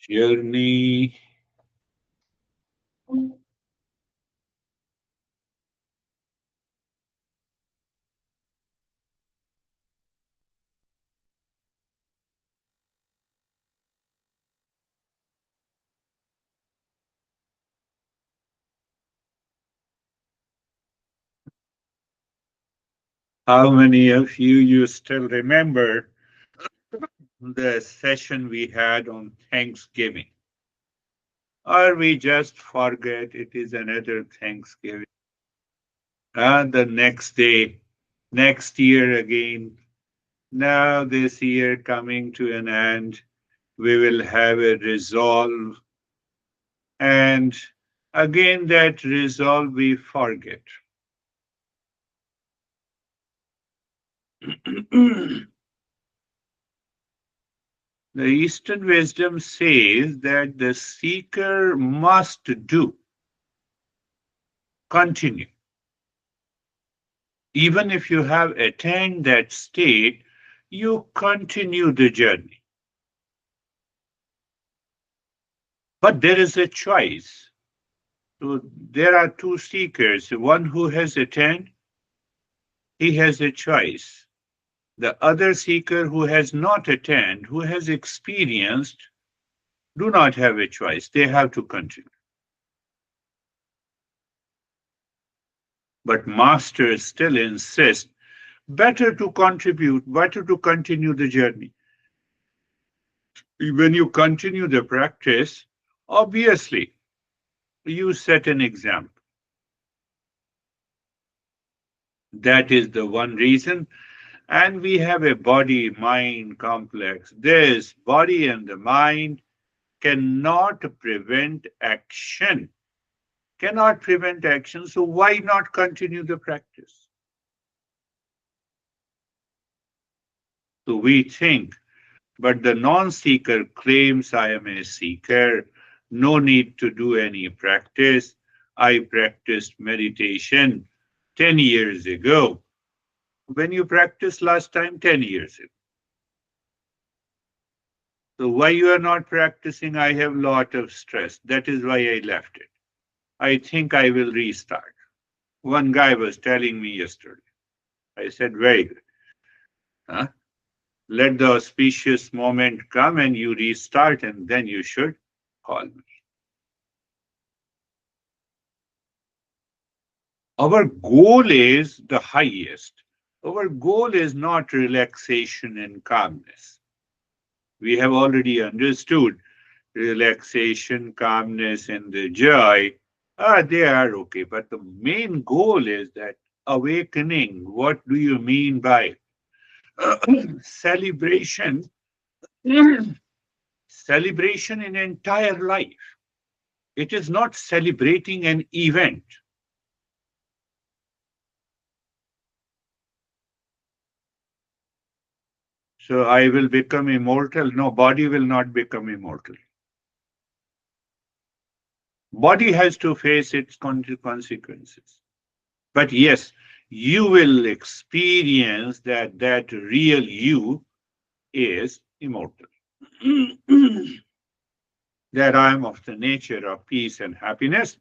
Journey. How many of you still remember the session we had on Thanksgiving? Or we just forget it is another Thanksgiving. And the next day, next year again. Now this year coming to an end, we will have a resolve. And again, that resolve we forget. The Eastern wisdom says that the seeker must do, continue. Even if you have attained that state, you continue the journey. But there is a choice. So there are two seekers. One who has attained, he has a choice. The other seeker who has not attained, who has experienced, do not have a choice. They have to continue. But masters still insist better to contribute, better to continue the journey. When you continue the practice, obviously you set an example. That is the one reason. And we have a body mind complex. This body and the mind cannot prevent action. Cannot prevent action. So why not continue the practice? So we think, but the non-seeker claims I am a seeker. No need to do any practice. I practiced meditation 10 years ago. When you practiced last time, 10 years ago. So why you are not practicing? I have lot of stress. That is why I left it. I think I will restart. One guy was telling me yesterday. I said, very good. Huh? Let the auspicious moment come and you restart, and then you should call me. Our goal is the highest. Our goal is not relaxation and calmness. We have already understood relaxation, calmness, and the joy. They are okay. But the main goal is that awakening. What do you mean by celebration? Celebration in entire life. It is not celebrating an event. So I will become immortal. No, body will not become immortal. Body has to face its consequences. But yes, you will experience that real you is immortal. That I am of the nature of peace and happiness.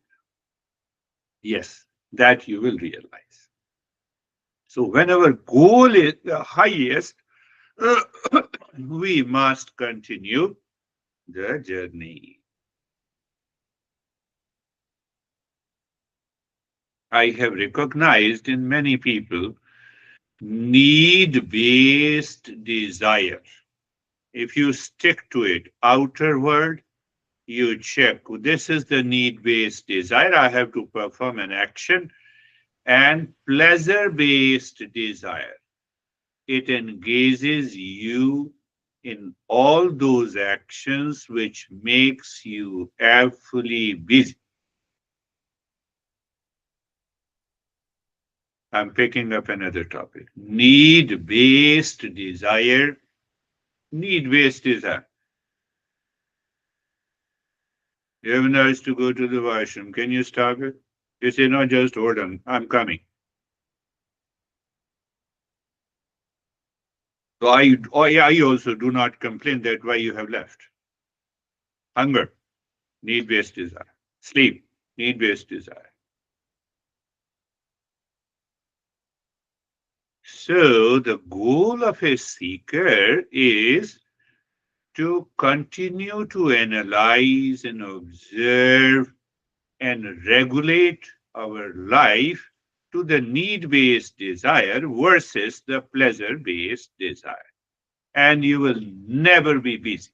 Yes, that you will realize. So when our goal is the highest, we must continue the journey. I have recognized in many people need-based desire. If you stick to it, outer world, you check. This is the need-based desire. I have to perform an action. And pleasure-based desire. It engages you in all those actions which makes you fully busy. I'm picking up another topic. Need-based desire. Need-based desire. You have an urge to go to the washroom. Can you stop it? You say, no, just hold on. I'm coming. So I also do not complain that why you have left. Hunger, need-based desire. Sleep, need-based desire. So the goal of a seeker is to continue to analyze and observe and regulate our life to the need-based desire versus the pleasure-based desire. And you will never be busy.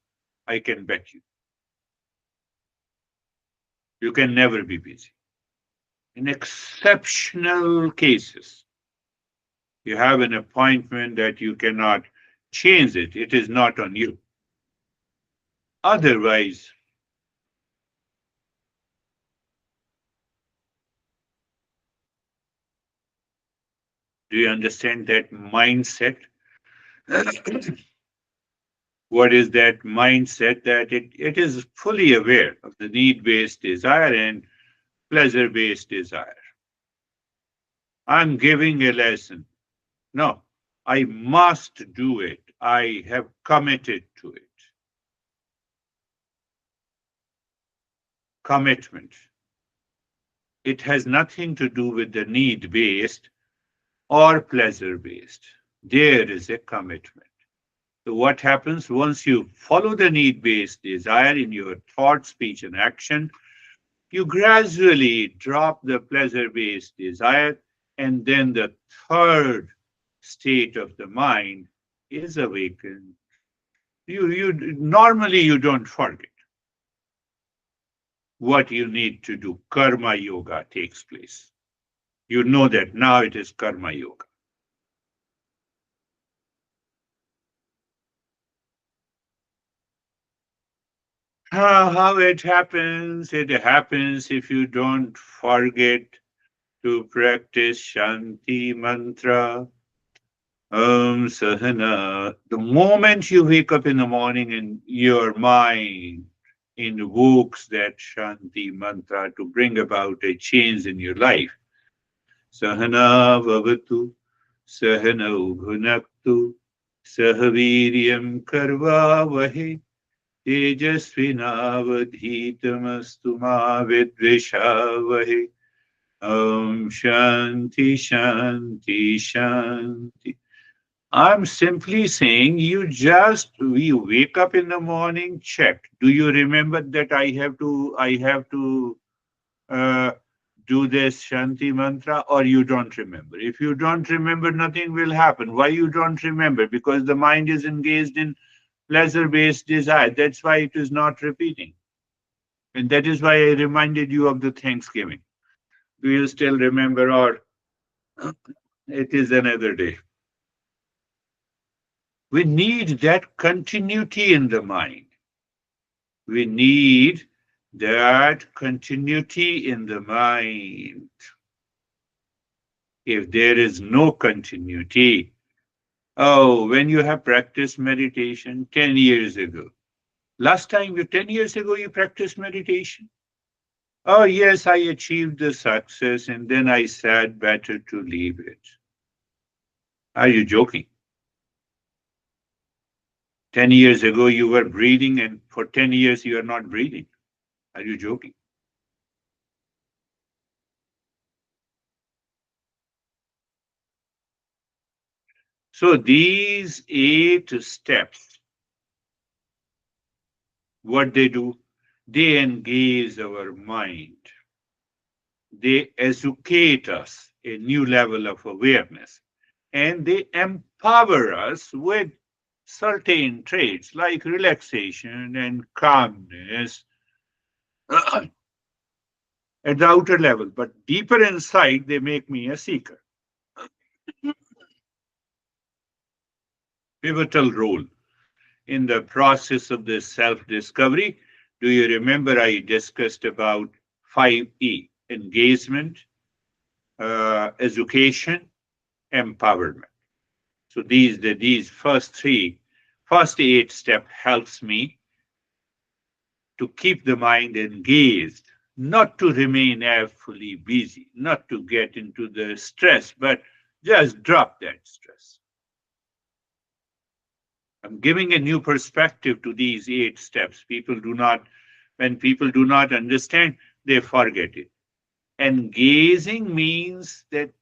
I can bet you. You can never be busy. In exceptional cases, you have an appointment that you cannot change it. It is not on you. Otherwise, do you understand that mindset? What is that mindset? That it is fully aware of the need-based desire and pleasure-based desire. I'm giving a lesson. No, I must do it. I have committed to it. Commitment. It has nothing to do with the need-based or pleasure-based. There is a commitment. So what happens once you follow the need-based desire in your thought, speech, and action, you gradually drop the pleasure-based desire, and then the third state of the mind is awakened. You normally you don't forget what you need to do. Karma yoga takes place. You know that now it is karma yoga. How it happens? It happens if you don't forget to practice Shanti mantra. Sahana. The moment you wake up in the morning and your mind invokes that Shanti mantra to bring about a change in your life. Sahana Vavatu, Sahana Bhunaktu, Sahaviryam Karva Vahe, Tejasvinavadhitamastu ma vidvishavahe. Shanti, Shanti, Shanti. I'm simply saying you wake up in the morning, check. Do you remember that I have to uh, do this Shanti mantra, or you don't remember? If you don't remember, nothing will happen. Why you don't remember? Because the mind is engaged in pleasure-based desire. That's why it is not repeating. And that is why I reminded you of the Thanksgiving. Do you still remember, or it is another day? We need that continuity in the mind. We need that continuity in the mind. If there is no continuity, oh, when you have practiced meditation 10 years ago, last time 10 years ago you practiced meditation? Oh, yes, I achieved the success and then I said better to leave it. Are you joking? 10 years ago you were breathing and for 10 years you are not breathing. Are you joking? So these 8 steps, what they do, they engage our mind. They educate us a new level of awareness, and they empower us with certain traits like relaxation and calmness at the outer level. But deeper inside, they make me a seeker. Pivotal role in the process of this self-discovery. Do you remember I discussed about 5E, engagement, education, empowerment. So these first 8 steps helps me to keep the mind engaged, not to remain fully busy, not to get into the stress, but just drop that stress. I'm giving a new perspective to these 8 steps. People do not When people do not understand, they forget it. Engaging means that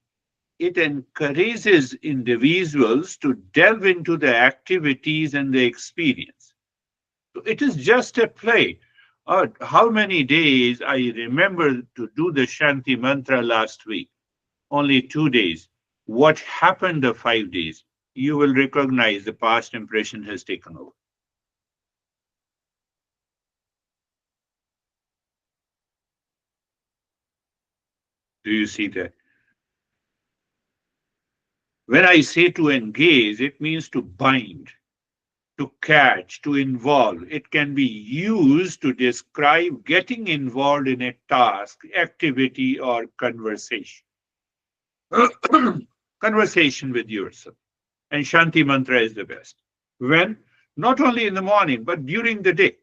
it encourages individuals to delve into the activities and the experience. So it is just a play. How many days I remember to do the Shanti mantra last week? Only 2 days. What happened the 5 days? You will recognize the past impression has taken over. Do you see that? When I say to engage, it means to bind, to catch, to involve. It can be used to describe getting involved in a task, activity, or conversation. Conversation with yourself. And Shanti mantra is the best. When? Not only in the morning, but during the day.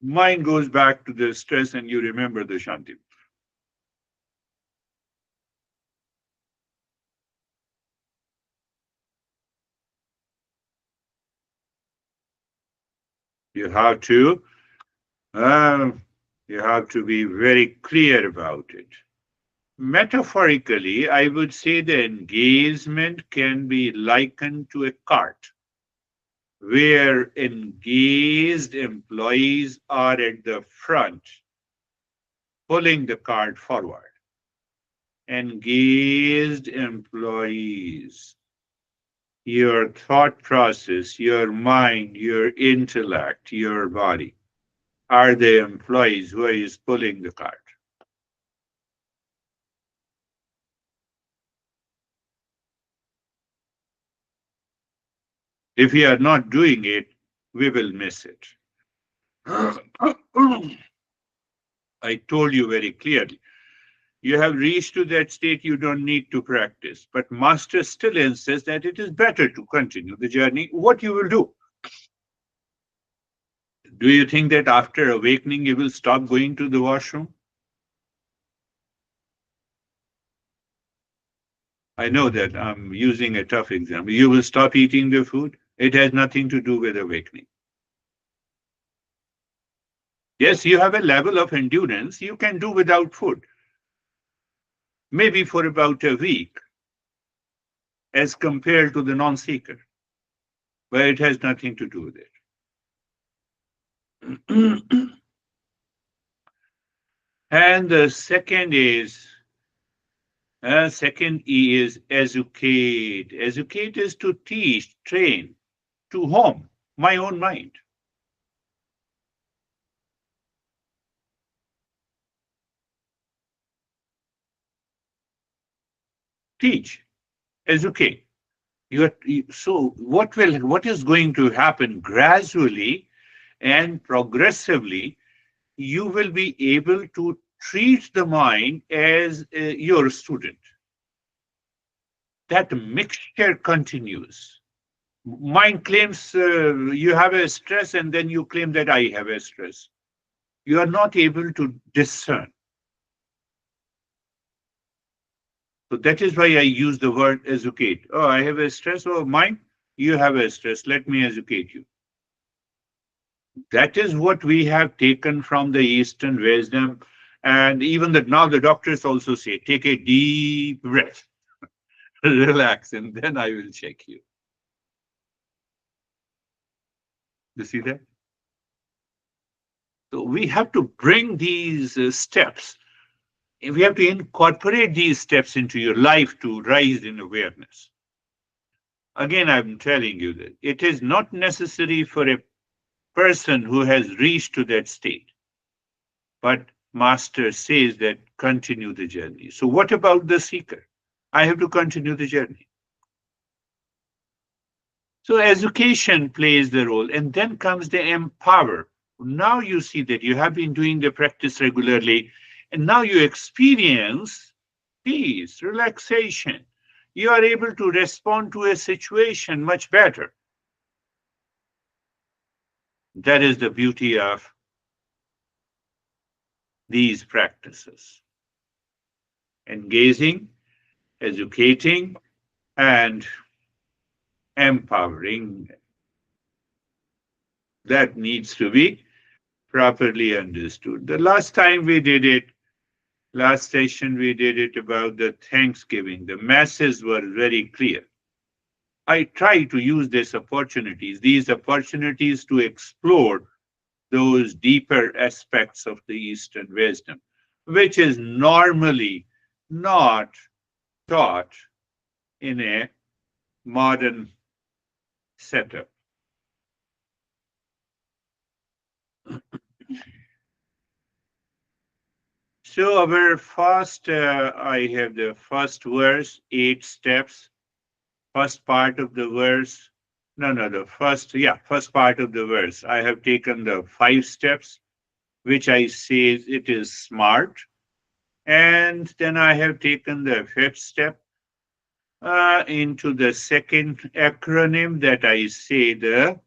Mind goes back to the stress and you remember the Shanti. You have to, uh, you have to be very clear about it. Metaphorically, I would say the engagement can be likened to a cart where engaged employees are at the front pulling the cart forward. Engaged employees, your thought process, your mind, your intellect, your body are the employees who is pulling the cart. If we are not doing it, we will miss it. I told you very clearly. You have reached to that state, you don't need to practice. But Master still insists that it is better to continue the journey. What you will do? Do you think that after awakening, you will stop going to the washroom? I know that I'm using a tough example. You will stop eating the food. It has nothing to do with awakening. Yes, you have a level of endurance you can do without food, maybe for about a week, as compared to the non seeker, but it has nothing to do with it. And the second E is educate. Educate is to teach, train, to home, my own mind. Teach, educate. So what is going to happen gradually and progressively, you will be able to treat the mind as your student. That mixture continues. Mind claims you have a stress, and then you claim that I have a stress. You are not able to discern. So that is why I use the word educate. Oh, I have a stress. Oh, mind, you have a stress. Let me educate you. That is what we have taken from the Eastern wisdom. And even that now the doctors also say, take a deep breath, relax, and then I will check you. You see that? So we have to bring these steps. We have to incorporate these steps into your life to rise in awareness. Again, I'm telling you that it is not necessary for a person who has reached to that state. But Master says that continue the journey. So, what about the seeker? I have to continue the journey. So, education plays the role, and then comes the empower. Now you see that you have been doing the practice regularly, and now you experience peace, relaxation. You are able to respond to a situation much better. That is the beauty of these practices. Engaging, educating, and empowering. That needs to be properly understood. The last time we did it, last session we did it about the Thanksgiving. The masses were very clear. I try to use these opportunities to explore those deeper aspects of the Eastern wisdom, which is normally not taught in a modern setup. So our first, I have the first verse, 8 steps. First part of the verse. No, the first part of the verse. I have taken the 5 steps, which I say it is smart. And then I have taken the fifth step into the second acronym that I say the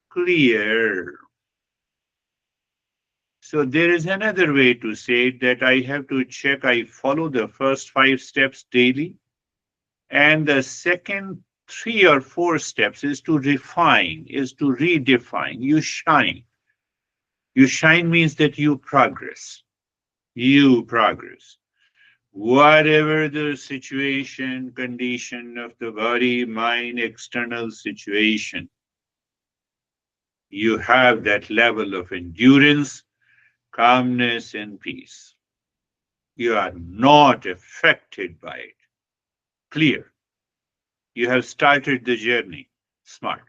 clear. So there is another way to say it that I have to check. I follow the first 5 steps daily, and the second 3 or 4 steps is to refine, is to redefine. You shine. You shine means that you progress. You progress. Whatever the situation, condition of the body, mind, external situation, you have that level of endurance, calmness, and peace. You are not affected by it. Clear. You have started the journey. Smart.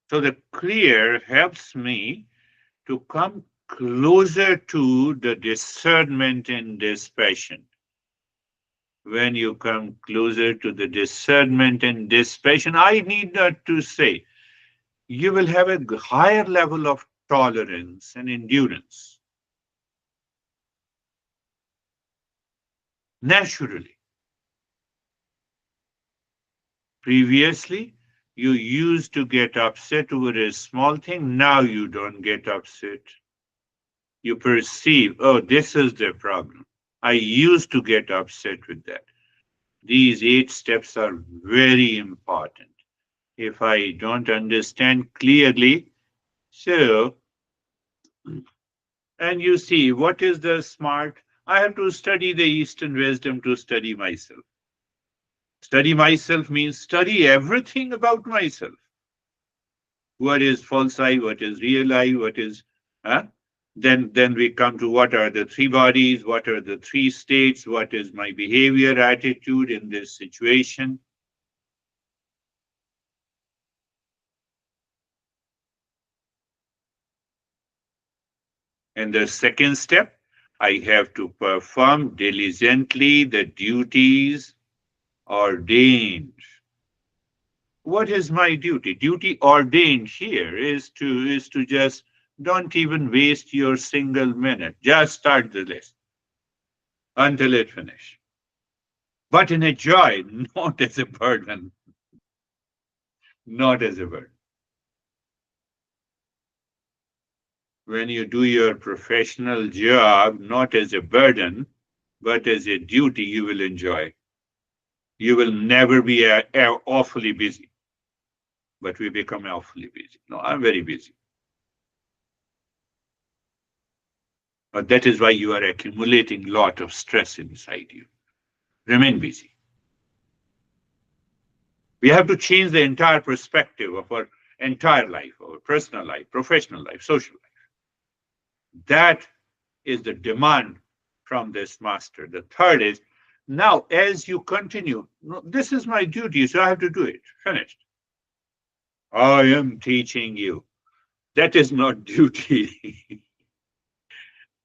So the clear helps me to come closer to the discernment and dispassion. When you come closer to the discernment and dispassion, I need not to say, you will have a higher level of tolerance and endurance naturally. Previously, you used to get upset over a small thing. Now you don't get upset. You perceive, oh, this is the problem. I used to get upset with that. These 8 steps are very important. If I don't understand clearly, so, and you see, what is the smart? I have to study the Eastern wisdom to study myself. Study myself means study everything about myself. What is false I, what is real I, what is, huh? Then we come to what are the 3 bodies, what are the 3 states, what is my behavior, attitude in this situation. And the second step, I have to perform diligently the duties ordained. What is my duty? Duty ordained here is to just don't even waste your single minute. Just start the list until it finishes. But in a joy, not as a burden. Not as a burden. When you do your professional job, not as a burden, but as a duty, you will enjoy. You will never be awfully busy. But we become awfully busy. No, I'm very busy. But that is why you are accumulating a lot of stress inside you. Remain busy. We have to change the entire perspective of our entire life, our personal life, professional life, social life. That is the demand from this master. The third is, now as you continue, no, this is my duty, so I have to do it. Finished. I am teaching you. That is not duty.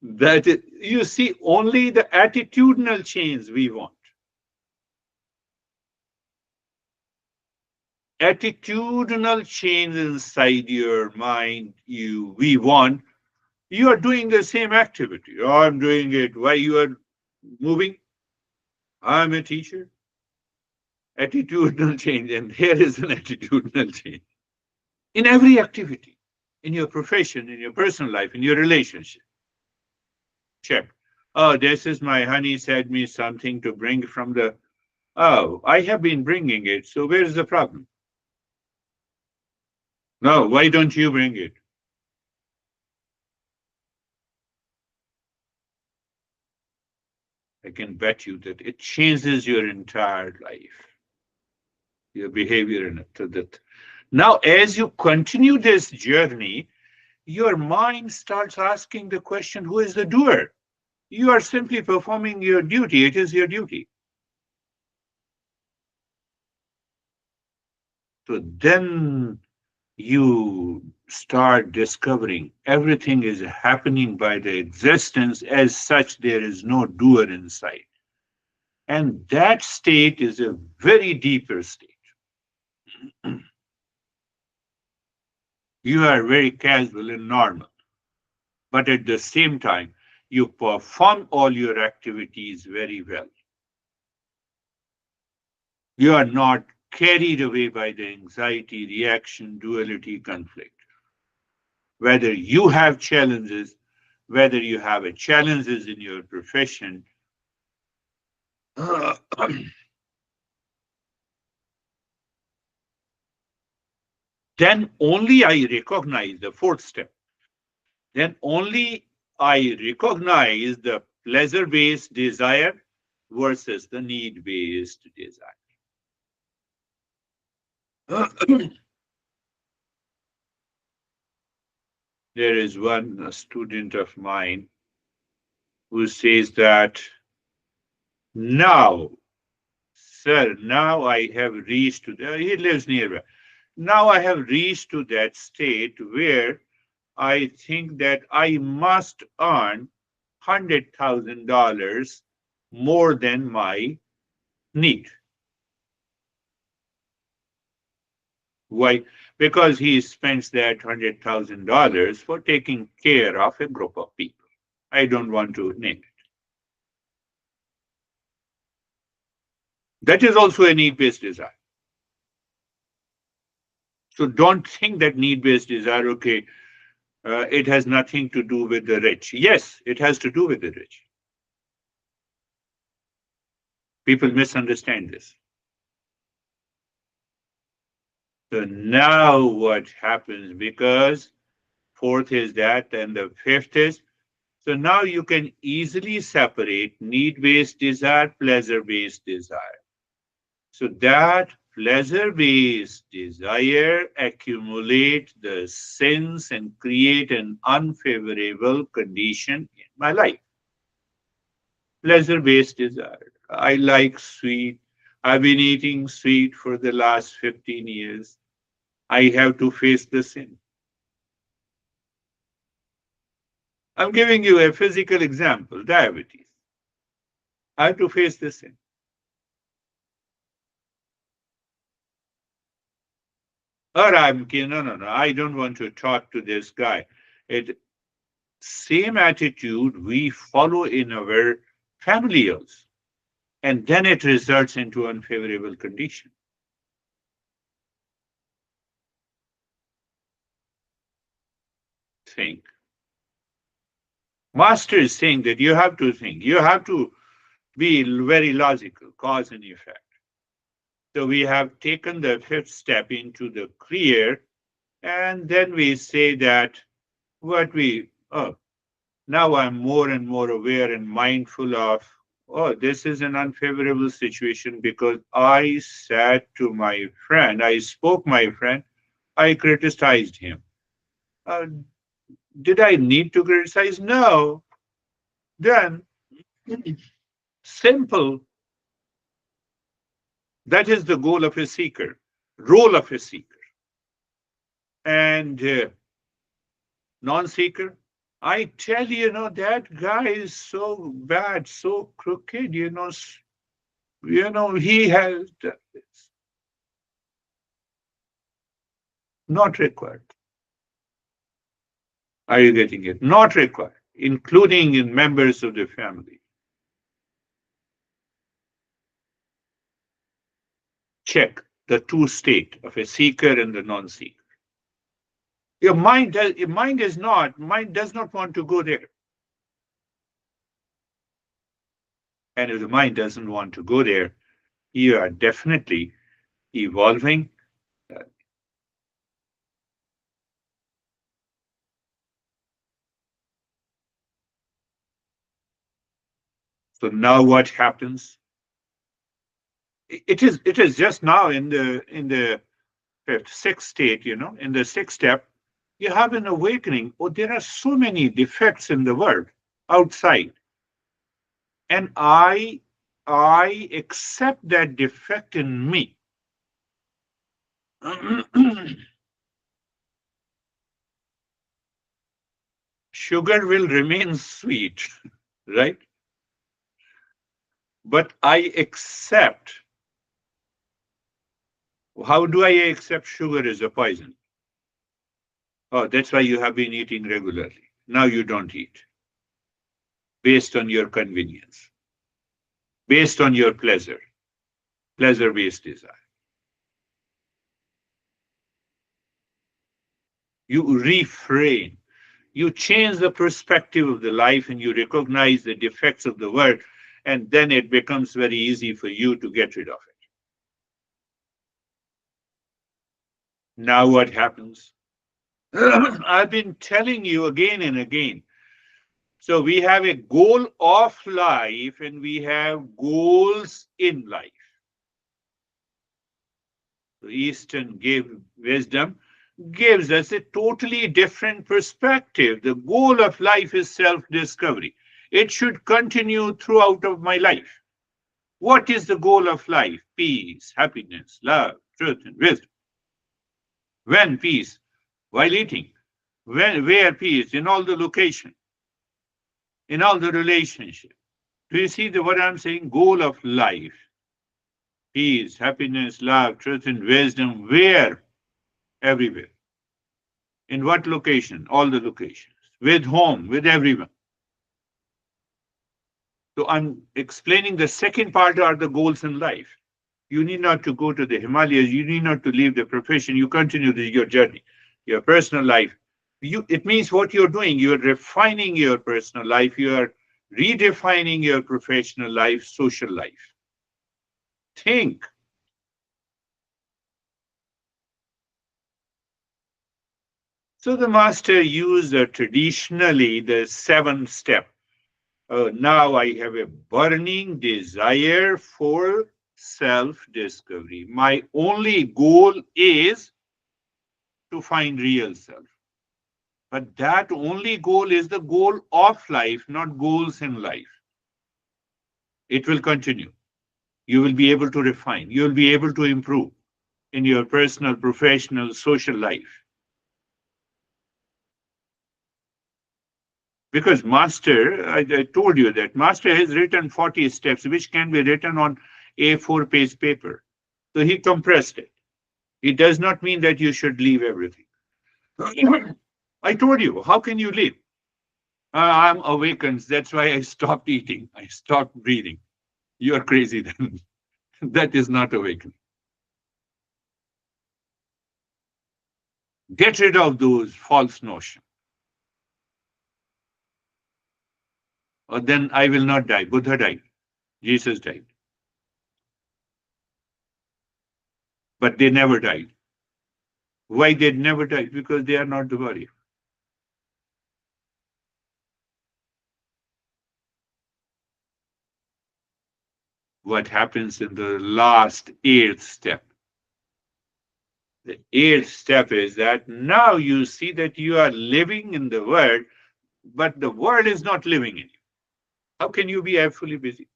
That is, you see, only the attitudinal change we want. Attitudinal change inside your mind, we want. You are doing the same activity. I'm doing it. Why you are moving? I'm a teacher. Attitudinal change, and here is an attitudinal change in every activity, in your profession, in your personal life, in your relationship. Check. Oh, this is my honey said me something to bring from the. Oh, I have been bringing it. So where's the problem? No, why don't you bring it? I can bet you that it changes your entire life, your behavior in it. So that now, as you continue this journey, your mind starts asking the question, who is the doer? You are simply performing your duty. It is your duty. So then you start discovering everything is happening by the existence. As such, there is no doer inside. And that state is a very deeper state. You are very casual and normal, but at the same time, you perform all your activities very well. You are not carried away by the anxiety, reaction, duality, conflict. Whether you have challenges, whether you have a challenges in your profession, then only I recognize the fourth step. Then only I recognize the pleasure based desire versus the need based desire. There is one student of mine who says that now, sir, now I have reached to the, he lives nearby. Now I have reached to that state where I think that I must earn $100,000 more than my need. Why? Because he spends that $100,000 for taking care of a group of people. I don't want to name it. That is also a need-based desire. So don't think that need-based desire, okay, it has nothing to do with the rich. Yes, it has to do with the rich. People misunderstand this. So now what happens, because fourth is that, and the fifth is, so now you can easily separate need-based desire, pleasure-based desire. So that pleasure-based desire accumulate the sins and create an unfavorable condition in my life. Pleasure-based desire. I like sweet. I've been eating sweet for the last 15 years. I have to face the sin. I'm giving you a physical example, diabetes. I have to face the sin. Or no, I don't want to talk to this guy. It same attitude we follow in our family also. And then it results into unfavorable condition. Think. Master is saying that you have to think. You have to be very logical, cause and effect. So we have taken the fifth step into the clear, and then we say that now I'm more and more aware and mindful of, oh, this is an unfavorable situation because I said to my friend, I spoke my friend, I criticized him. Uh, did I need to criticize? No. Then, simple. That is the goal of a seeker, role of a seeker. And non-seeker, I tell you, that guy is so bad, so crooked, he has done this. Not required. Are you getting it? Not required, including in members of the family. Check the two state of a seeker and the non-seeker. Your mind does not want to go there. And if the mind doesn't want to go there, you are definitely evolving. So now what happens? It is just now in the fifth, sixth state, in the sixth step, you have an awakening. Oh, there are so many defects in the world outside. And I accept that defect in me. Sugar will remain sweet, right? But I accept. How do I accept sugar as a poison? Oh, that's why you have been eating regularly. Now you don't eat based on your convenience, based on your pleasure based desire. You refrain, you change the perspective of the life, and you recognize the defects of the world, and then it becomes very easy for you to get rid of it. Now, what happens? I've been telling you again and again. So, we have a goal of life and we have goals in life. The Eastern wisdom gives us a totally different perspective. The goal of life is self-discovery. It should continue throughout of my life. What is the goal of life? Peace, happiness, love, truth, and wisdom. When peace? While eating. Where peace? In all the location, in all the relationship. Do you see what I'm saying? Goal of life. Peace, happiness, love, truth, and wisdom. Where? Everywhere. In what location? All the locations. With whom? With everyone. So I'm explaining the second part are the goals in life. You need not to go to the Himalayas. You need not to leave the profession. You continue your journey, your personal life. It means what you're doing. You're refining your personal life. You are redefining your professional life, social life. Think. So the master used traditionally the 7 step. Now I have a burning desire for self-discovery. My only goal is to find real self. But that only goal is the goal of life, not goals in life. It will continue. You will be able to refine. You will be able to improve in your personal, professional, social life. Because Master, I told you that Master has written 40 steps, which can be written on A4-page paper. So he compressed it. It does not mean that you should leave everything. I told you, how can you leave? I'm awakened. That's why I stopped eating. I stopped breathing. You're crazy then. That is not awakening. Get rid of those false notions. Or then I will not die. Buddha died. Jesus died. But they never died. Why they never died? Because they are not the body. What happens in the last 8th step? The 8th step is that now you see that you are living in the world, but the world is not living in you. How can you be fully busy?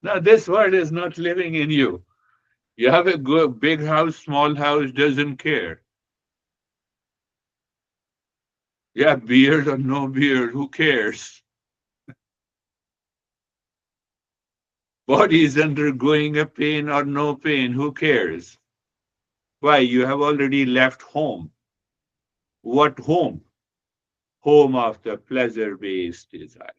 Now, this world is not living in you. You have a good, big house, small house, doesn't care. Yeah, beard or no beard, who cares? Body is undergoing a pain or no pain, who cares? Why? You have already left home. What home? Home of the pleasure-based desire.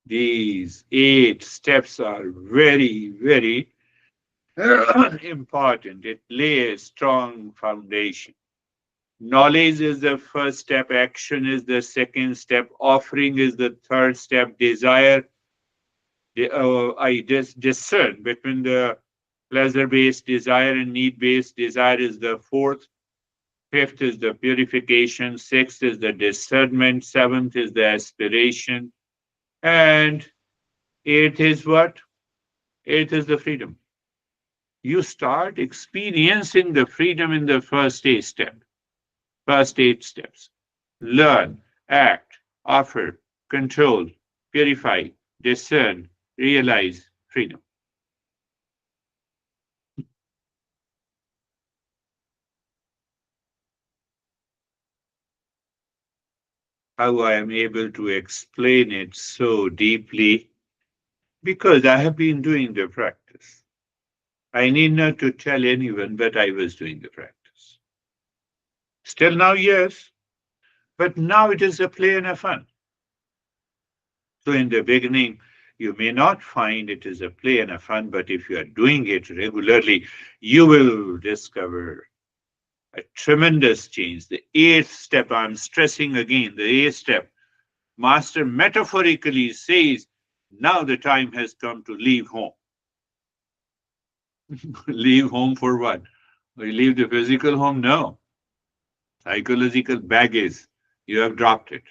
These 8 steps are very, very important. It lays a strong foundation. Knowledge is the first step, action is the second step, offering is the third step, desire. I just discern between the Pleasure-based desire and need-based desire is the fourth. Fifth is the purification. Sixth is the discernment. Seventh is the aspiration. And eighth is what? Eighth is the freedom. You start experiencing the freedom in the first eight steps. First eight steps. Learn, act, offer, control, purify, discern, realize freedom. How I am able to explain it so deeply? Because I have been doing the practice. I need not to tell anyone, but I was doing the practice. Still now, yes, but now it is a play and a fun. So in the beginning, you may not find it is a play and a fun, but if you are doing it regularly, you will discover a tremendous change. The eighth step, I'm stressing again, the eighth step, Master metaphorically says, now the time has come to leave home. Leave home for what? We leave the physical home? No. Psychological baggage. You have dropped it.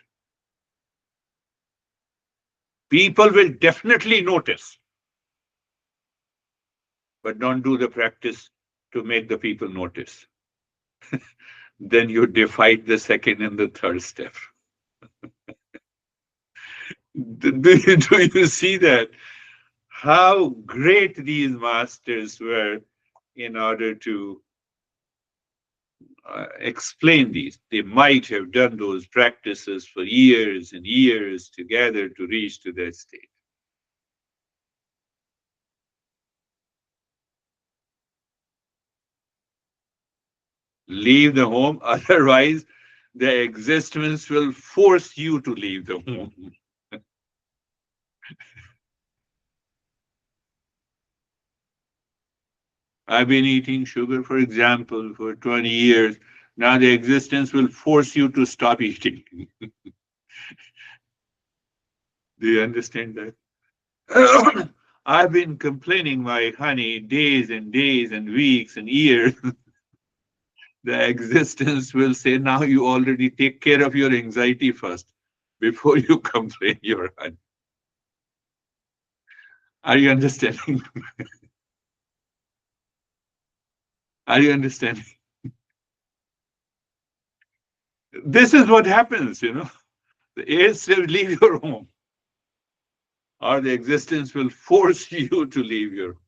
People will definitely notice, but don't do the practice to make the people notice. Then you defied the second and the third step. Do you see that? How great these masters were in order to explain these. They might have done those practices for years and years together to reach to that state. Leave the home, otherwise, the existence will force you to leave the home. I've been eating sugar, for example, for 20 years. Now the existence will force you to stop eating. Do you understand that? I've been complaining, my honey, days and days and weeks and years. The existence will say, now you already take care of your anxiety first before you complain your honey. Are you understanding? Are you understanding? This is what happens. The airs will leave your home, or the existence will force you to leave your home.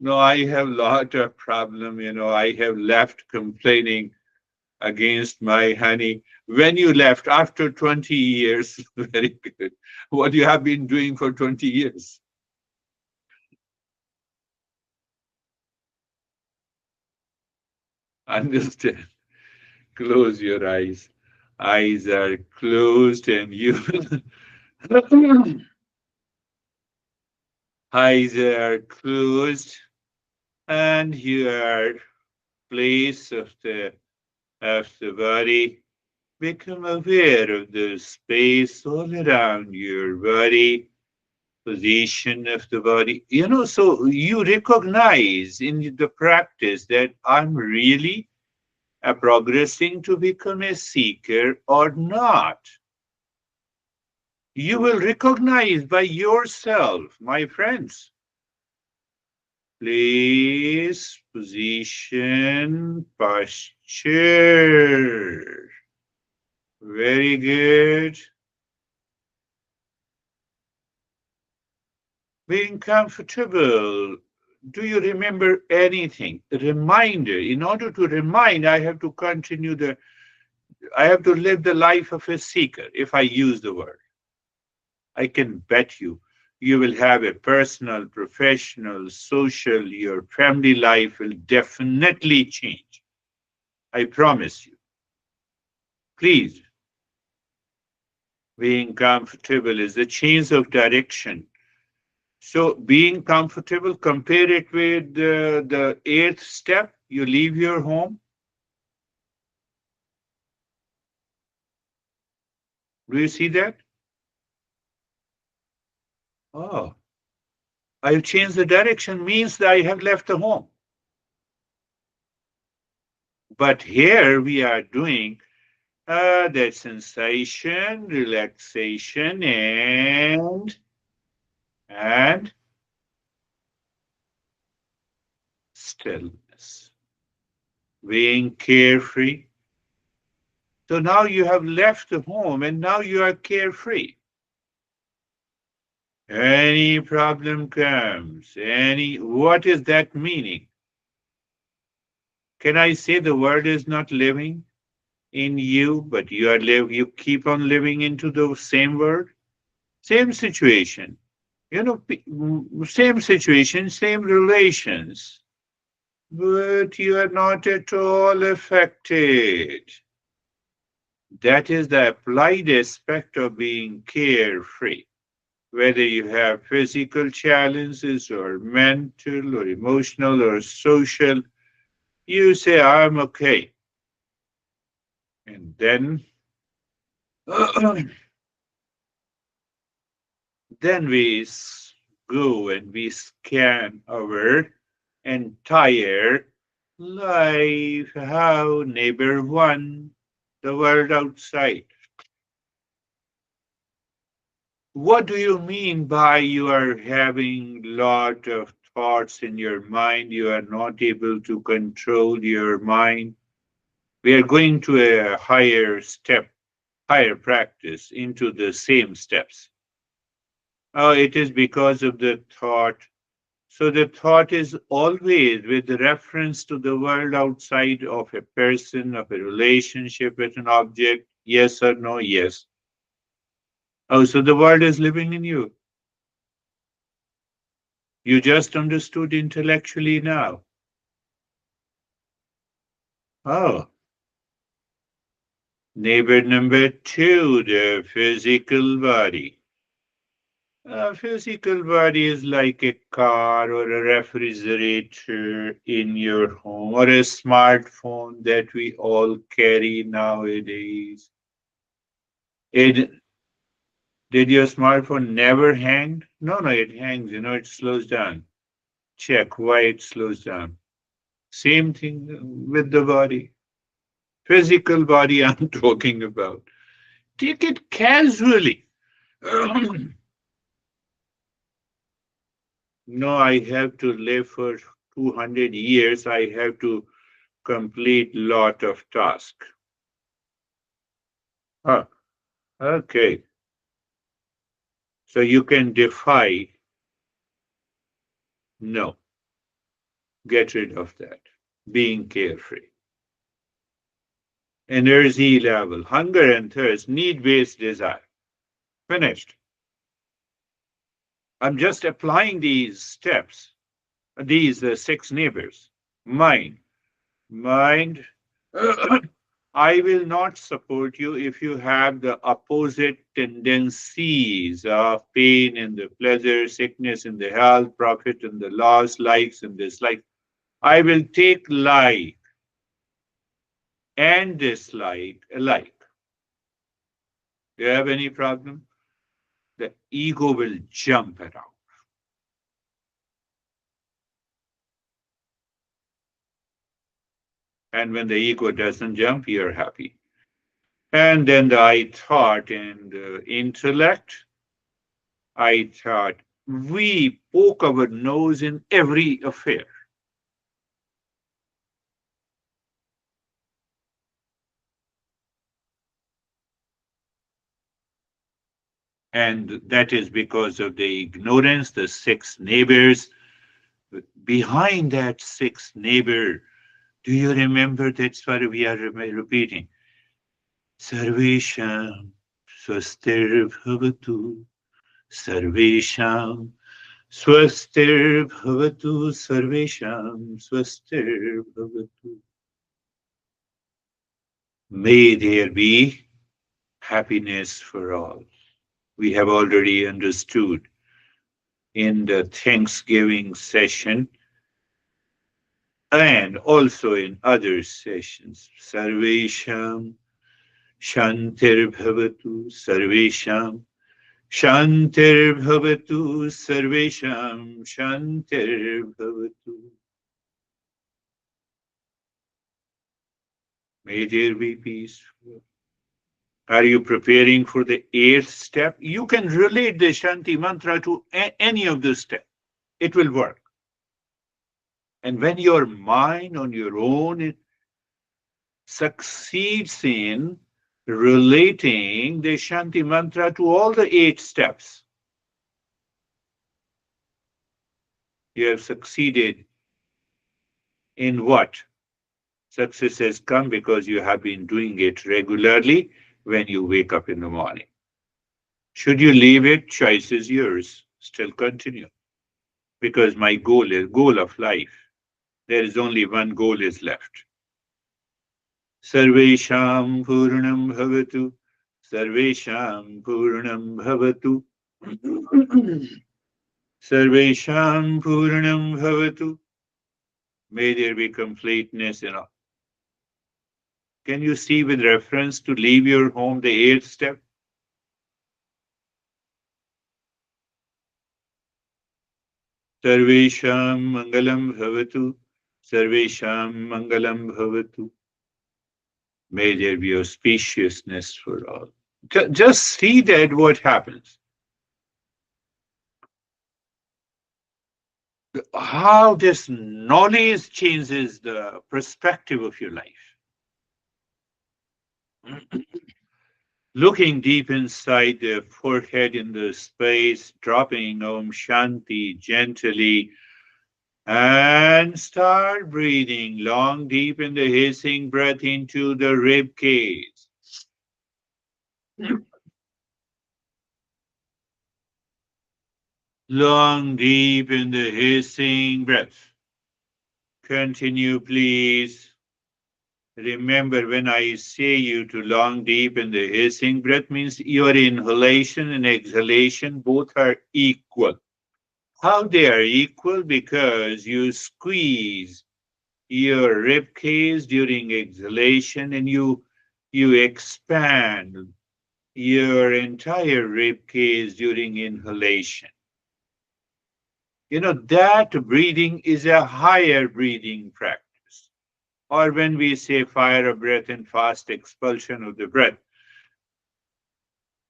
No, I have lot of problem. I have left complaining against my honey. When you left after 20 years, very good. What you have been doing for 20 years? Understand? Close your eyes. Eyes are closed and you eyes are closed and you are place of the body. Become aware of the space all around your body, position of the body. So you recognize in the practice that I'm really progressing to become a seeker or not. You will recognize by yourself, my friends. Place, position, posture. Very good. Being comfortable. Do you remember anything? A reminder. In order to remind, I have to live the life of a seeker, if I use the word. I can bet you will have a personal, professional, social, your family life will definitely change. I promise you. Please, being comfortable is a change of direction. So being comfortable, compare it with the eighth step. You leave your home. Do you see that? Oh, I've changed the direction means that I have left the home. But here we are doing that sensation, relaxation, and stillness, being carefree. So now you have left the home and now you are carefree. Any problem comes, what is that meaning? Can I say the word is not living in you, but you keep on living into the same word? Same situation, same situation, same relations, but you are not at all affected. That is the applied aspect of being carefree. Whether you have physical challenges or mental or emotional or social, you say, I'm okay. And then, then go and we scan our entire life, how neighbor one, the world outside. What do you mean by you are having lot of thoughts in your mind? You are not able to control your mind. We are going to a higher step, higher practice into the same steps. Oh, it is because of the thought. So the thought is always with reference to the world outside of a person, of a relationship with an object. Yes or no? Yes. Oh, so the world is living in you. You just understood intellectually now. Oh, neighbor number two, the physical body. A physical body is like a car or a refrigerator in your home or a smartphone that we all carry nowadays. It, did your smartphone never hang? No, no, it hangs, it slows down. Check why it slows down. Same thing with the body. Physical body I'm talking about. Take it casually. No, I have to live for 200 years. I have to complete lot of tasks. Huh, okay. So you can defy, no, get rid of that. Being carefree. Energy level, hunger and thirst, need-based desire. Finished. I'm just applying these steps, these six neighbors. Mind. Mind. I will not support you if you have the opposite tendencies of pain and the pleasure, sickness and the health, profit and the loss, likes and dislikes. I will take like and dislike alike. Do you have any problem? The ego will jump around. And when the ego doesn't jump, you're happy. And then the I thought and intellect, I thought we poke our nose in every affair. And that is because of the ignorance, the six neighbors. Behind that six neighbor, do you remember? That's what we are repeating. Sarvesham swastir bhavatu, Sarvesham swastir bhavatu, Sarvesham swastir bhavatu. May there be happiness for all. We have already understood in the Thanksgiving session and also in other sessions. Sarvesham Shantir Bhavatu, Sarvesham Shantirbhavatu sarvesham shantirbhavatu. May there be peace. Are you preparing for the eighth step? You can relate the Shanti mantra to any of the steps. It will work. And when your mind on your own succeeds in relating the Shanti mantra to all the eight steps, you have succeeded in what? Success has come because you have been doing it regularly when you wake up in the morning. Should you leave it, choice is yours. Still continue. Because my goal of life. There is only one goal is left. Sarvesham Purnam Bhavatu. Sarvesham Purnam Bhavatu. Sarvesham Purnam Bhavatu. May there be completeness in all. Can you see with reference to leave your home the eighth step? Sarvesham Mangalam Bhavatu. Sarvesham Mangalam Bhavatu. May there be auspiciousness for all. Just see that what happens. How this knowledge changes the perspective of your life. Looking deep inside the forehead in the space, dropping Om Shanti gently, and start breathing long, deep in the hissing breath into the rib cage. Long, deep in the hissing breath. Continue, please. Remember, when I say you to long, deep in the hissing breath means your inhalation and exhalation both are equal. How they are equal? Because you squeeze your rib cage during exhalation and you expand your entire rib cage during inhalation. That breathing is a higher breathing practice. Or when we say fire of breath and fast expulsion of the breath,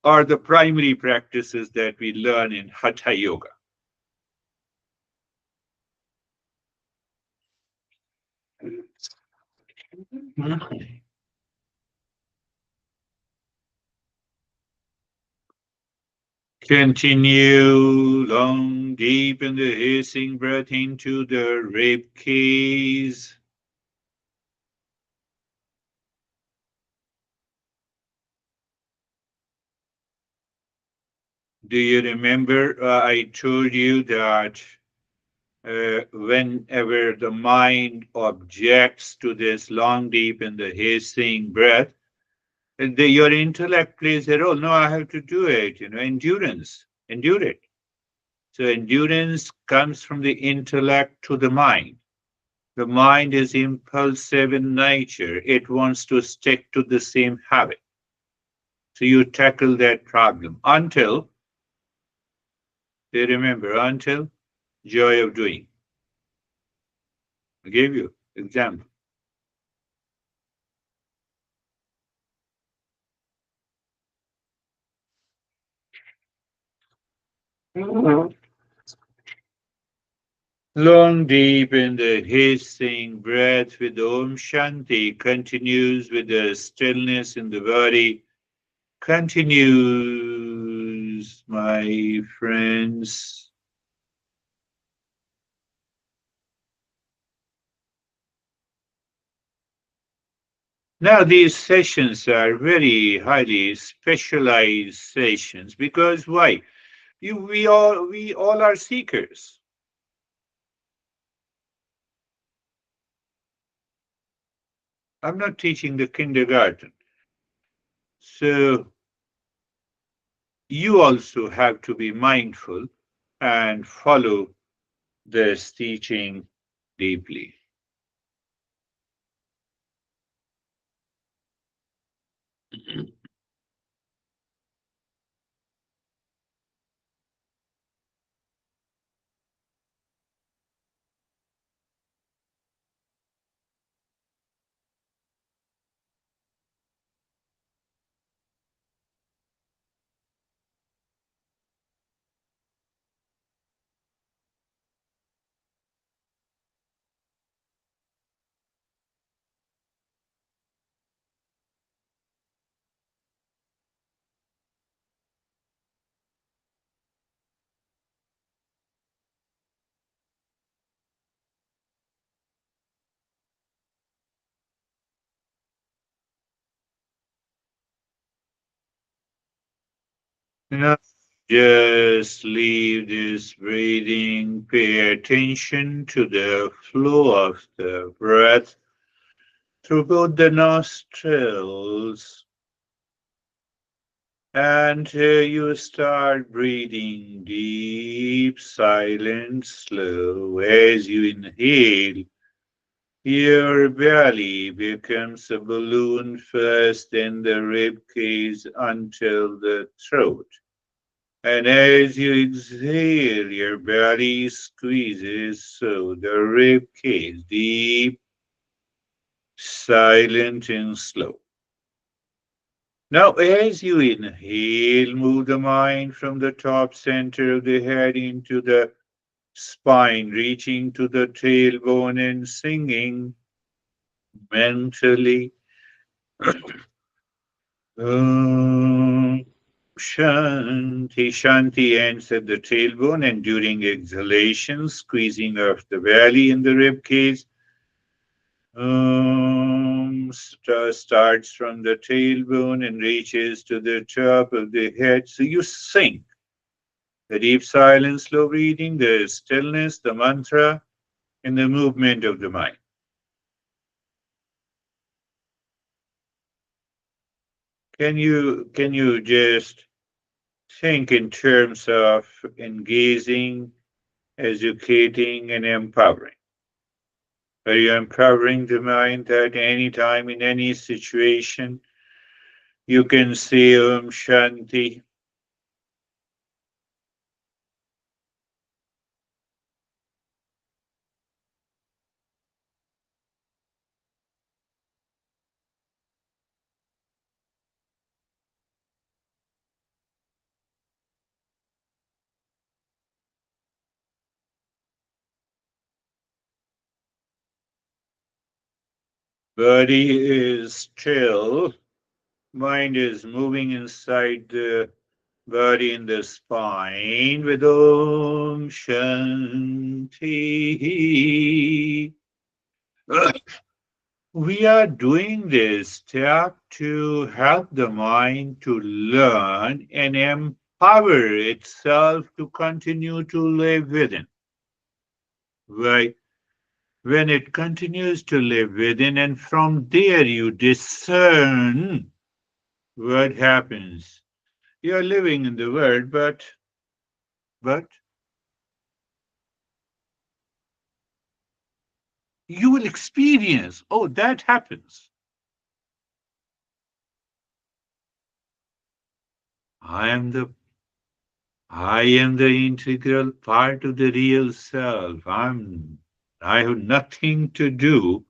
are the primary practices that we learn in Hatha Yoga. Continue long, deep in the hissing breath into the rib cage. Do you remember I told you that whenever the mind objects to this long, deep in the hissing breath, your intellect plays a role. No, I have to do it. Endurance, endure it. So endurance comes from the intellect to the mind. The mind is impulsive in nature. It wants to stick to the same habit. So you tackle that problem until, they remember, until joy of doing. I gave you example. Long, deep in the hissing breath with Om Shanti continues with the stillness in the body. Continues, my friends. Now, these sessions are very highly specialized sessions because why? We all are seekers. I'm not teaching the kindergarten. So you also have to be mindful and follow this teaching deeply. Now, just leave this breathing. Pay attention to the flow of the breath through both the nostrils. And you start breathing deep, silent, slow. As you inhale, your belly becomes a balloon first, then the rib cage until the throat. And as you exhale, your belly squeezes so the rib cage deep, silent, and slow. Now, as you inhale, move the mind from the top center of the head into the spine, reaching to the tailbone and singing mentally. Om Shanti. Shanti ends at the tailbone, and during exhalation, squeezing of the belly in the rib cage. Starts from the tailbone and reaches to the top of the head. So you sink. The deep silence, slow breathing, the stillness, the mantra, and the movement of the mind. Can you just think in terms of engaging, educating, and empowering? Are you empowering the mind that any time in any situation you can say Om Shanti? Body is still, mind is moving inside the body in the spine with Om Shanti. We are doing this step to help the mind to learn and empower itself to continue to live within. Right? When it continues to live within, and from there you discern what happens. You're living in the world, but you will experience, oh, that happens. I am the I am the integral part of the real self. I have nothing to do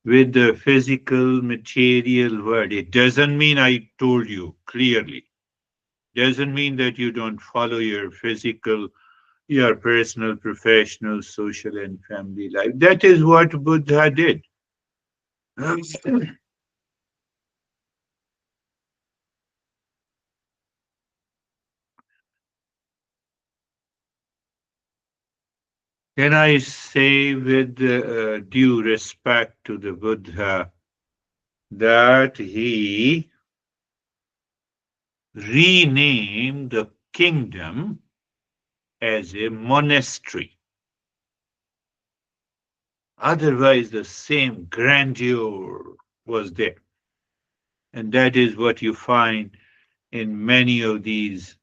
with the physical material world. It doesn't mean I told you clearly. Doesn't mean that you don't follow your personal, professional, social, and family life. That is what Buddha did. Can I say, with due respect to the Buddha, that he renamed the kingdom as a monastery? Otherwise, the same grandeur was there. And that is what you find in many of these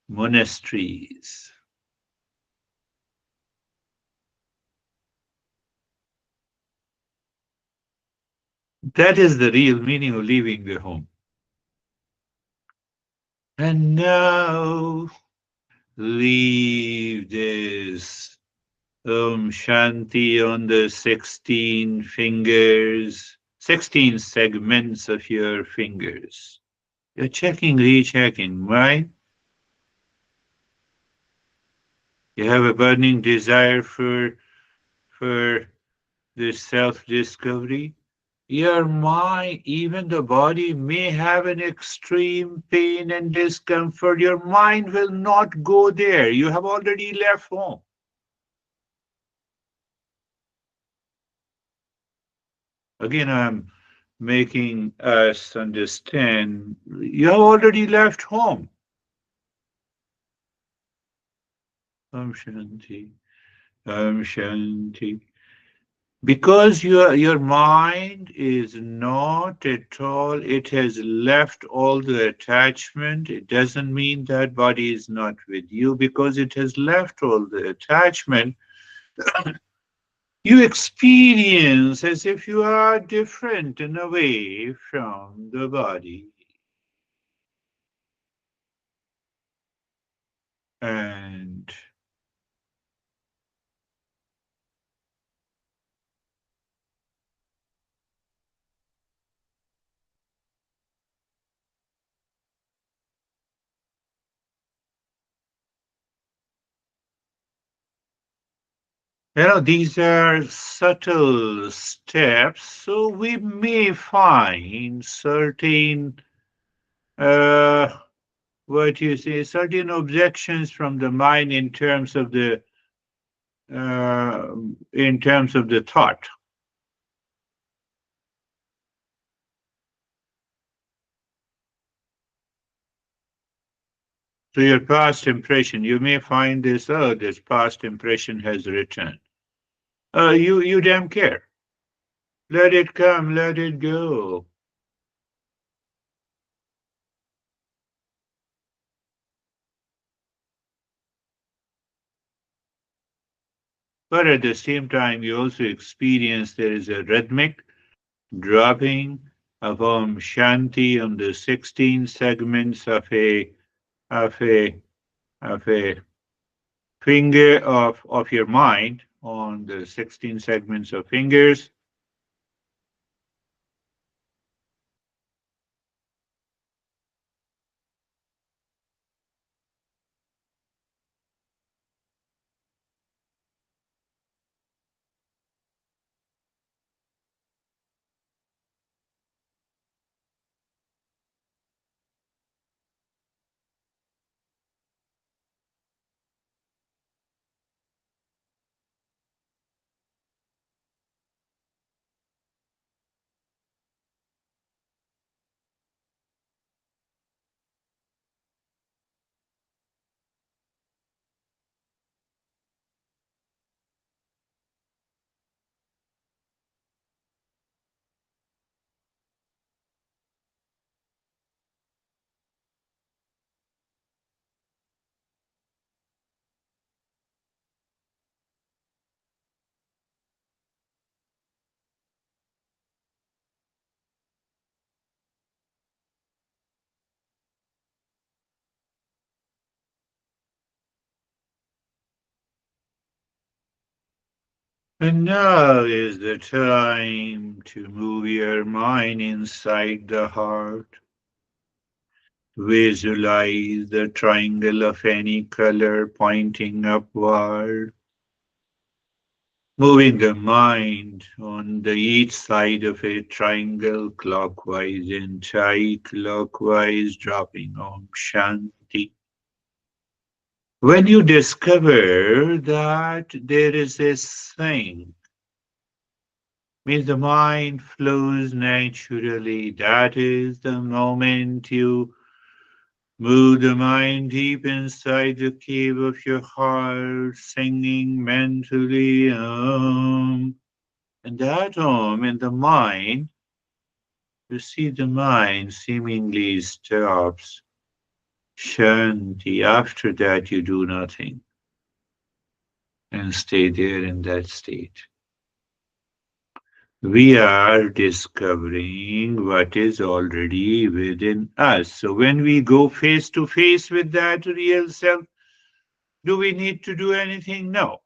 monasteries. That is the real meaning of leaving the home. And now leave this Shanti on the 16 fingers, 16 segments of your fingers. You're checking, rechecking, right? You have a burning desire for this self-discovery. Your mind, even the body, may have an extreme pain and discomfort. Your mind will not go there. You have already left home. Again, I'm making us understand you have already left home. Om Shanti. Om Shanti. Because your mind is not at all, it has left all the attachment. It doesn't mean that body is not with you because it has left all the attachment. You experience as if you are different and away from the body. And these are subtle steps, so we may find certain, uh, what you say, certain objections from the mind uh, in terms of the thought. So your past impression, you may find this, oh, this past impression has returned. You damn care. Let it come, let it go. But at the same time, you also experience there is a rhythmic dropping of Om Shanti on the 16 segments of a of a finger of your mind on the 16 segments of fingers. And now is the time to move your mind inside the heart. Visualize the triangle of any color pointing upward, moving the mind on the each side of a triangle clockwise and anti-clockwise, dropping Om Shanti. When you discover that there is this thing, means the mind flows naturally, that is the moment you move the mind deep inside the cave of your heart, singing mentally Om. And that Om in the mind, you see the mind seemingly stops. Shanti. After that, you do nothing and stay there in that state. We are discovering what is already within us. So when we go face to face with that real self, do we need to do anything? No.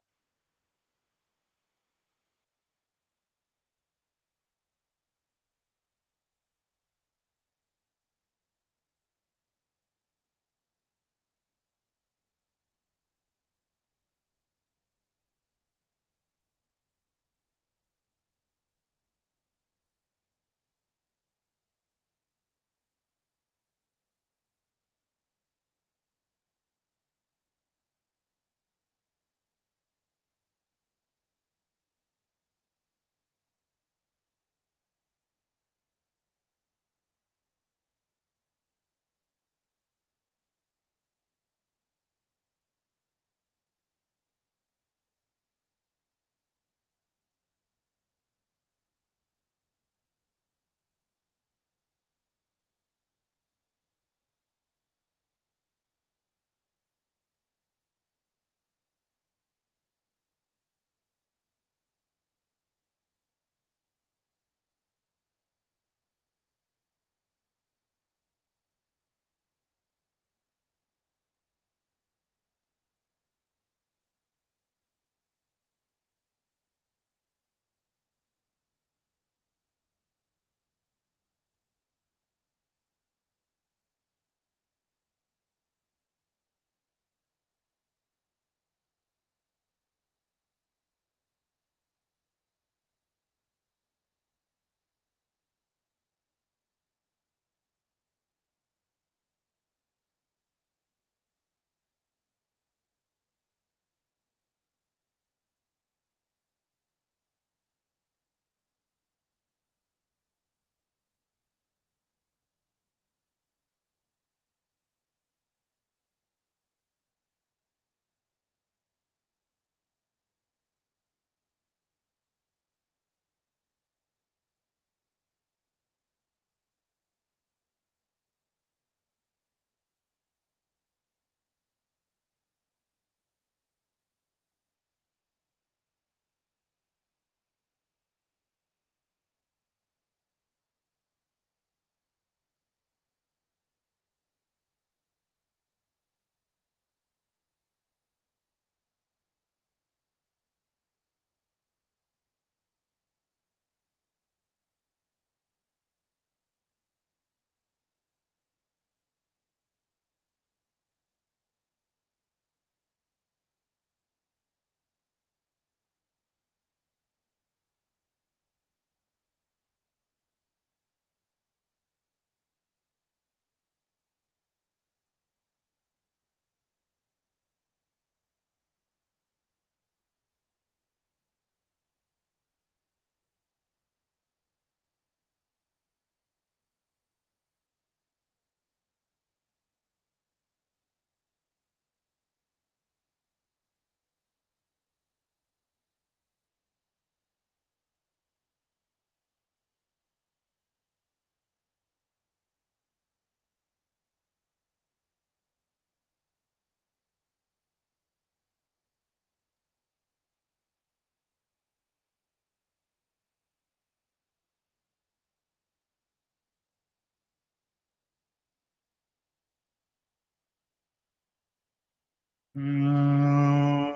Mm,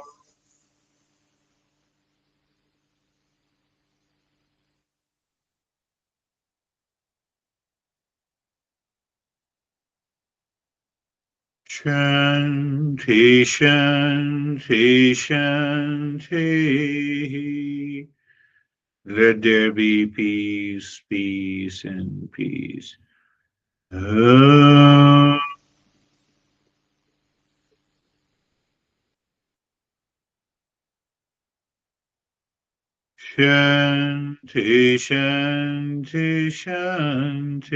Shanti, Shanti, Shanti. Let there be peace, peace, and peace. Om Shanti, Shanti, Shanti.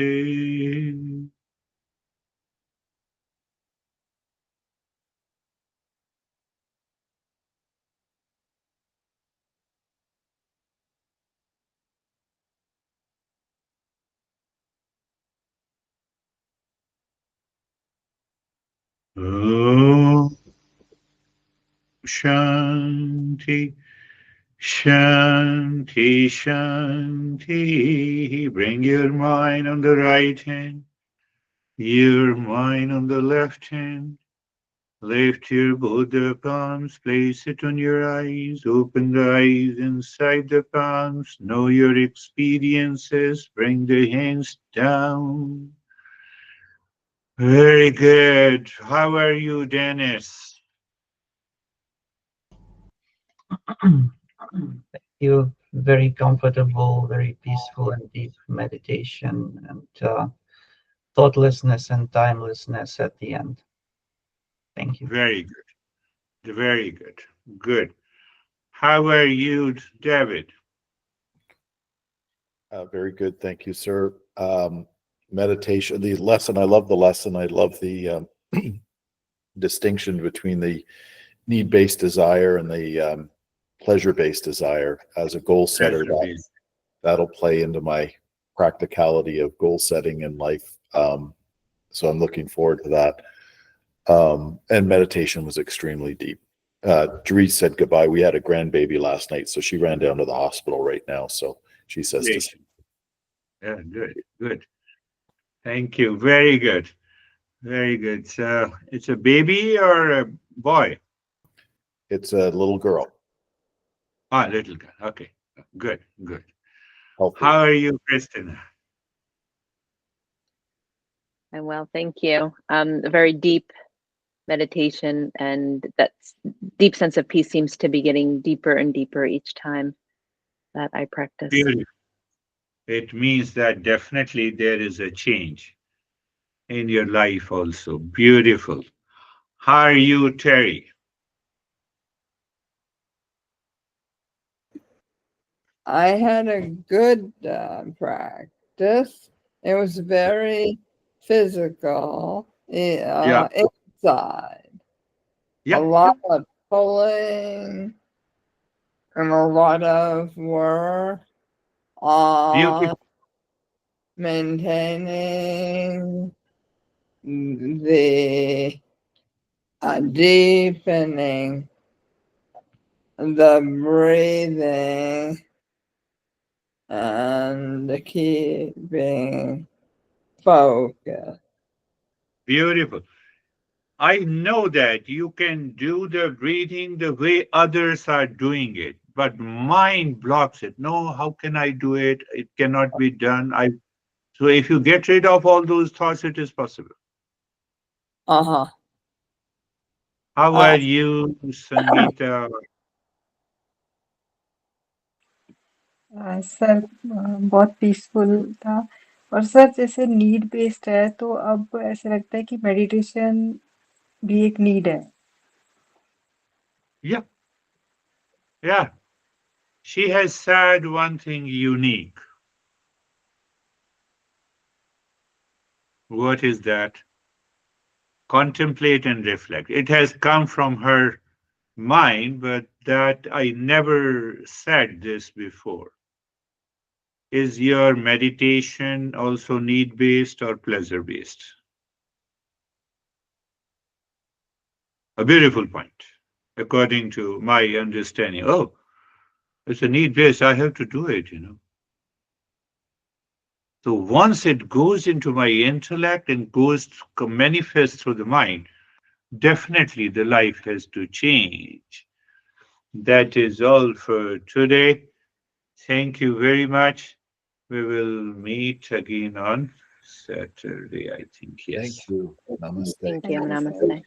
Om Shanti, Shanti, Shanti. Bring your mind on the right hand, your mind on the left hand. Lift your both the palms, place it on your eyes, open the eyes inside the palms, know your experiences, bring the hands down. Very good. How are you, Dennis? You very comfortable, very peaceful and deep meditation and thoughtlessness and timelessness at the end. Thank you. Very good. Very good. Good. How are you, David? Very good. Thank you, sir. Meditation, the lesson, I love the lesson. I love the distinction between the need-based desire and the pleasure-based desire. As a goal setter, that'll play into my practicality of goal setting in life. So I'm looking forward to that. And meditation was extremely deep. Girish said goodbye. We had a grandbaby last night, so she ran down to the hospital right now. So she says to Yeah, good, good. Thank you. Very good. Very good. So it's a baby or a boy? it's a little girl, Ah, little girl. Okay. Good, good. healthy. How are you, Christina? And well, thank you. A very deep meditation, and that deep sense of peace seems to be getting deeper and deeper each time that I practice. Beautiful. It means that definitely there is a change in your life also. Beautiful. How are you, Terry? I had a good practice. It was very physical, Yeah, inside. A yeah. lot of pulling and a lot of work on Beautiful. maintaining the deepening the breathing and keeping focus. Beautiful. I know that you can do the breathing the way others are doing it, but mind blocks it. No, how can I do it? It cannot be done. So if you get rid of all those thoughts, it is possible. Uh-huh. How are Uh, you, Sangeeta? Sir बहुत peaceful था और sir जैसे need based है तो अब ऐसा लगता है कि मेडिटेशन भी एक नीड है Yeah, yeah. She has said one thing unique. What is that? Contemplate and reflect. It has come from her mind, but that I never said this before. Is your meditation also need based or pleasure based? A beautiful point, according to my understanding. Oh, it's a need based. I have to do it. So once it goes into my intellect and goes to manifest through the mind, definitely the life has to change. That is all for today. Thank you very much. We will meet again on Saturday, I think. Thank Yes. you. Namaste. Thank you. Thank you, sir. Namaste.